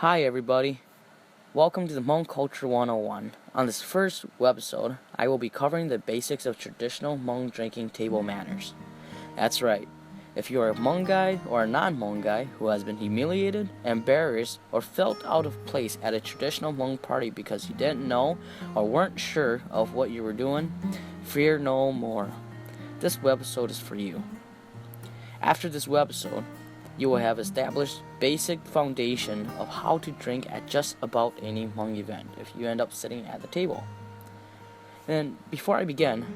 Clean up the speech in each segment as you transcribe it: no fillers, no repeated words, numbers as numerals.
Hi everybody, welcome to the Hmong Culture 101. On this first webisode, I will be covering the basics of traditional Hmong drinking table manners. That's right, if you are a Hmong guy or a non-Hmong guy who has been humiliated, embarrassed, or felt out of place at a traditional Hmong party because you didn't know or weren't sure of what you were doing, fear no more. This webisode is for you. After this webisode, you will have established basic foundation of how to drink at just about any Hmong event if you end up sitting at the table. And before I begin,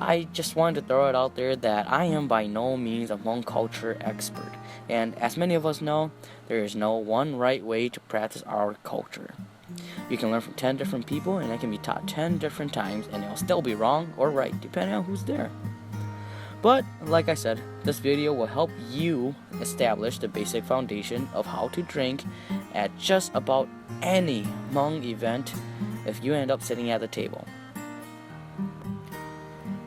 I just wanted to throw it out there that I am by no means a Hmong culture expert, and as many of us know, there is no one right way to practice our culture. You can learn from 10 different people and it can be taught 10 different times and it will still be wrong or right depending on who's there. But, like I said, this video will help you establish the basic foundation of how to drink at just about any Hmong event if you end up sitting at the table.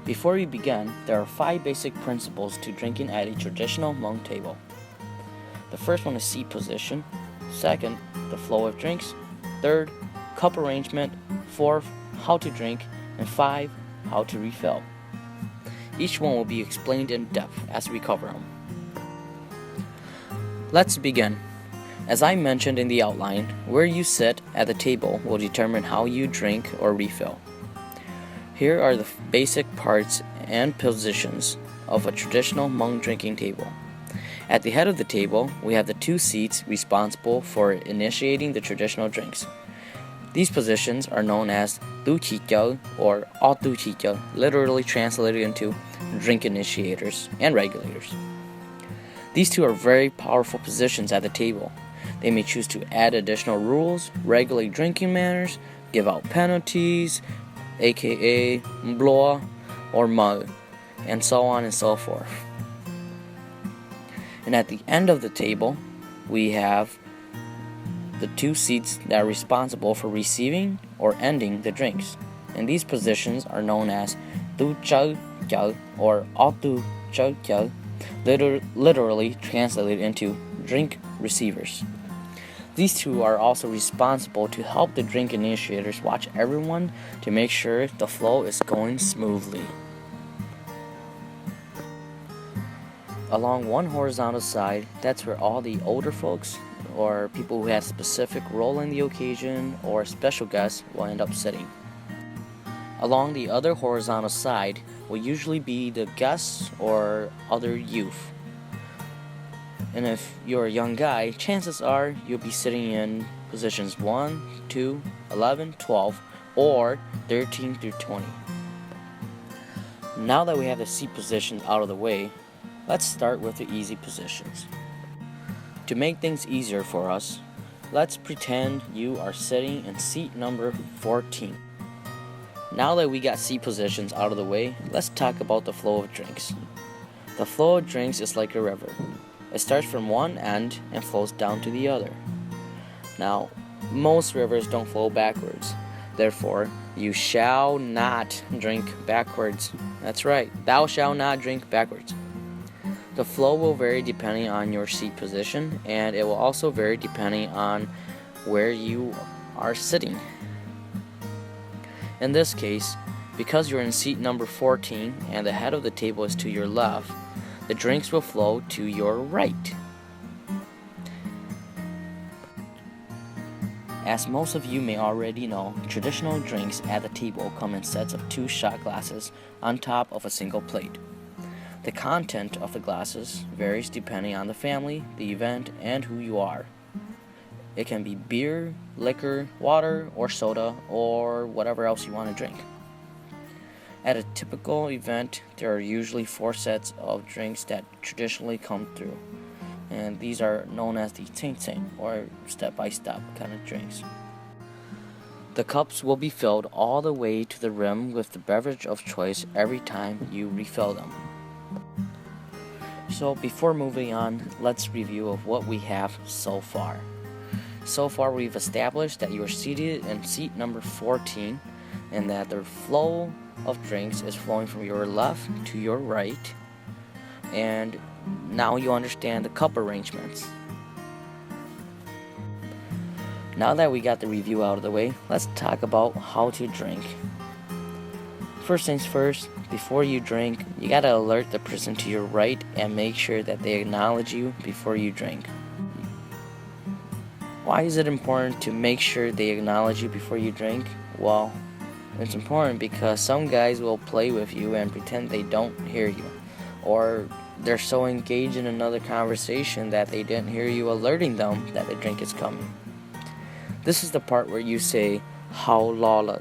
Before we begin, there are 5 basic principles to drinking at a traditional Hmong table. The first one is seat position. Second, the flow of drinks. Third, cup arrangement. Fourth, how to drink. And 5, how to refill. Each one will be explained in depth as we cover them. Let's begin. As I mentioned in the outline, where you sit at the table will determine how you drink or refill. Here are the basic parts and positions of a traditional Hmong drinking table. At the head of the table, we have the 2 seats responsible for initiating the traditional drinks. These positions are known as Du Chi Jiao or Au Du Chi Jiao, literally translated into drink initiators and regulators. These 2 are very powerful positions at the table. They may choose to add additional rules, regulate drinking manners, give out penalties, aka bloa or mau, and so on and so forth. And at the end of the table, we have the 2 seats that are responsible for receiving or ending the drinks. And these positions are known as Du Chao Jiao or Au Du Chao Jiao, literally translated into drink receivers. These 2 are also responsible to help the drink initiators watch everyone to make sure the flow is going smoothly. Along one horizontal side, that's where all the older folks or people who have specific role in the occasion or special guests will end up sitting. Along the other horizontal side will usually be the guests or other youth. And if you're a young guy, chances are you'll be sitting in positions 1, 2, 11, 12, or 13 through 20. Now that we have the seat positions out of the way, let's start with the easy positions. To make things easier for us, let's pretend you are sitting in seat number 14. Now that we got seat positions out of the way, let's talk about the flow of drinks. The flow of drinks is like a river. It starts from one end and flows down to the other. Now, most rivers don't flow backwards. Therefore, you shall not drink backwards. That's right, thou shalt not drink backwards. The flow will vary depending on your seat position, and it will also vary depending on where you are sitting. In this case, because you're in seat number 14 and the head of the table is to your left, the drinks will flow to your right. As most of you may already know, traditional drinks at the table come in sets of 2 shot glasses on top of a single plate. The content of the glasses varies depending on the family, the event, and who you are. It can be beer, liquor, water, or soda, or whatever else you want to drink. At a typical event, there are usually 4 sets of drinks that traditionally come through, and these are known as the ting ting, or step-by-step kind of drinks. The cups will be filled all the way to the rim with the beverage of choice every time you refill them. So before moving on, let's review of what we have so far. So far we've established that you are seated in seat number 14 and that the flow of drinks is flowing from your left to your right, and now you understand the cup arrangements. Now that we got the review out of the way, let's talk about how to drink. First things first, before you drink, you gotta alert the person to your right and make sure that they acknowledge you before you drink. Why is it important to make sure they acknowledge you before you drink? Well, it's important because some guys will play with you and pretend they don't hear you, or they're so engaged in another conversation that they didn't hear you alerting them that the drink is coming. This is the part where you say "how la la"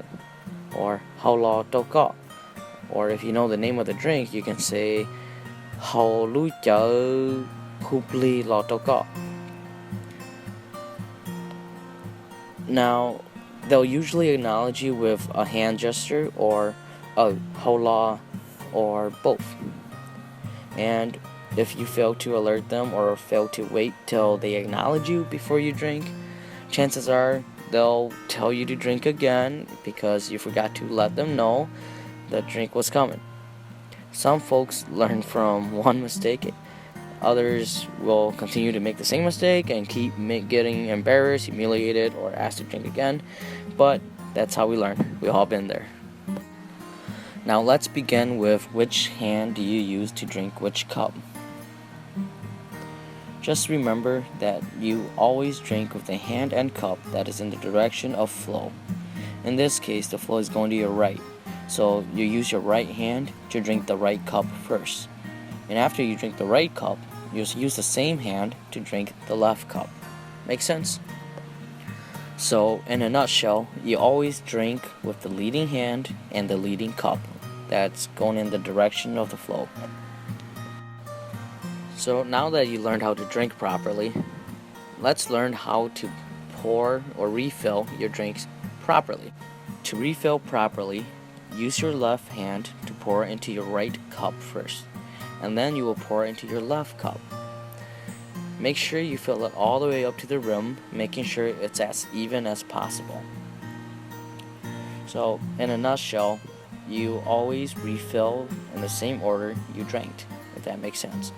or "how la to ka," or if you know the name of the drink, you can say "how lu chao hupli la to ka." Now, they'll usually acknowledge you with a hand gesture or a hola or both. And if you fail to alert them or fail to wait till they acknowledge you before you drink, chances are they'll tell you to drink again because you forgot to let them know the drink was coming. Some folks learn from one mistake. Others will continue to make the same mistake and keep getting embarrassed, humiliated, or asked to drink again. But that's how we learn. We've all been there. Now let's begin with which hand do you use to drink which cup. Just remember that you always drink with the hand and cup that is in the direction of flow. In this case, the flow is going to your right. So you use your right hand to drink the right cup first. And after you drink the right cup, you use the same hand to drink the left cup. Make sense? So, in a nutshell, you always drink with the leading hand and the leading cup that's going in the direction of the flow. So, now that you learned how to drink properly, let's learn how to pour or refill your drinks properly. To refill properly, use your left hand to pour into your right cup first, and then you will pour into your left cup. Make sure you fill it all the way up to the rim, making sure it's as even as possible. So, in a nutshell, you always refill in the same order you drank, if that makes sense.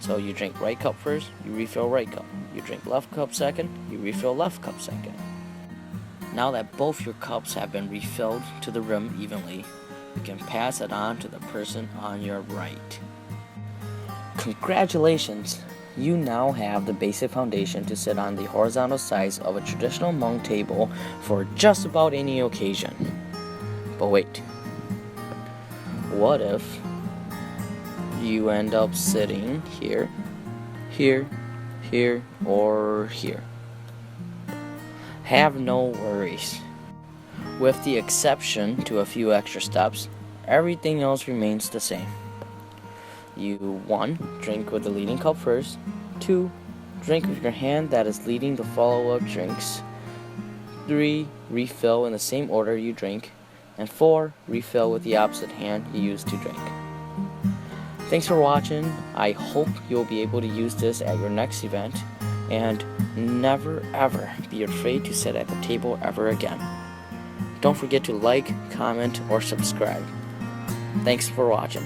So you drink right cup first, you refill right cup. You drink left cup second, you refill left cup second. Now that both your cups have been refilled to the rim evenly, you can pass it on to the person on your right. Congratulations! You now have the basic foundation to sit on the horizontal sides of a traditional Hmong table for just about any occasion. But wait, what if you end up sitting here, here, here, or here? Have no worries. With the exception to a few extra steps, everything else remains the same. You 1. Drink with the leading cup first. 2. Drink with your hand that is leading the follow-up drinks. 3. Refill in the same order you drink. And 4. Refill with the opposite hand you used to drink. Thanks for watching. I hope you'll be able to use this at your next event. And never ever be afraid to sit at the table ever again. Don't forget to like, comment, or subscribe. Thanks for watching.